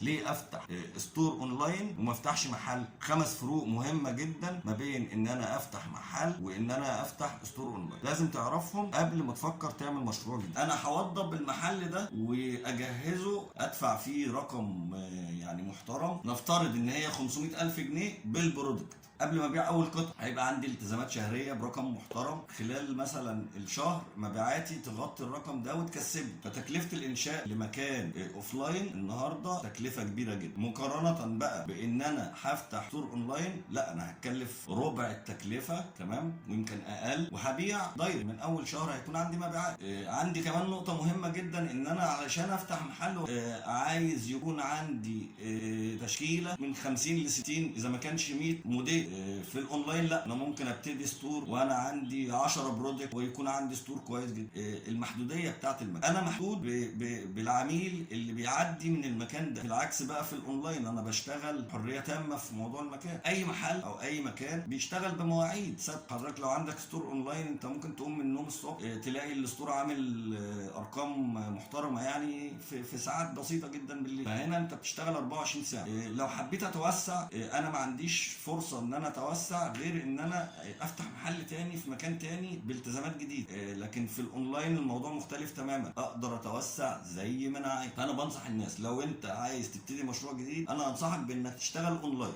ليه افتح ستور اونلاين وما افتحش محل؟ 5 فروق مهمه جدا ما بين ان انا افتح محل وان انا افتح ستور اونلاين، لازم تعرفهم قبل ما تفكر تعمل مشروع جديد. انا هوضب المحل ده واجهزه، ادفع فيه رقم يعني محترم، نفترض ان هي 500,000 جنيه بالبرودكت. قبل ما ابيع اول قطعه هيبقى عندي التزامات شهريه برقم محترم، خلال مثلا الشهر مبيعاتي تغطي الرقم ده وتكسبني. فتكلفه الانشاء لمكان اوفلاين النهارده تكلفه كبيره جدا، مقارنه بقى بان انا هفتح ستور اونلاين، لا انا هتكلف ربع التكلفه، تمام، ويمكن اقل، وهبيع دايركت من اول شهر هيكون عندي مبيعات. عندي كمان نقطه مهمه جدا، ان انا علشان افتح محل عايز يكون عندي تشكيله من 50 ل 60 اذا ما كانش 100 مدير. في الاونلاين لا، انا ممكن ابتدي ستور وانا عندي 10 برودكت ويكون عندي ستور كويس جدا. المحدوديه بتاعت المكان، انا محدود بالعميل اللي بيعدي من المكان ده. بالعكس بقى في الاونلاين انا بشتغل حريه تامه في موضوع المكان. اي محل او اي مكان بيشتغل بمواعيد ثابته. حضرتك لو عندك ستور اونلاين انت ممكن تقوم من النوم الصبح تلاقي الستور عامل ارقام محترمه يعني في ساعات بسيطه جدا بالليل، فهنا انت بتشتغل 24 ساعه. لو حبيت اتوسع انا ما عنديش فرصه ان انا اتوسع غير ان انا افتح محل تاني في مكان تاني بالتزامات جديده. لكن في الاونلاين الموضوع مختلف تماما، اقدر اتوسع زي ما انا عايز. فانا بنصح الناس لو انت عايز تبتدي مشروع جديد، انا انصحك بانك تشتغل اونلاين.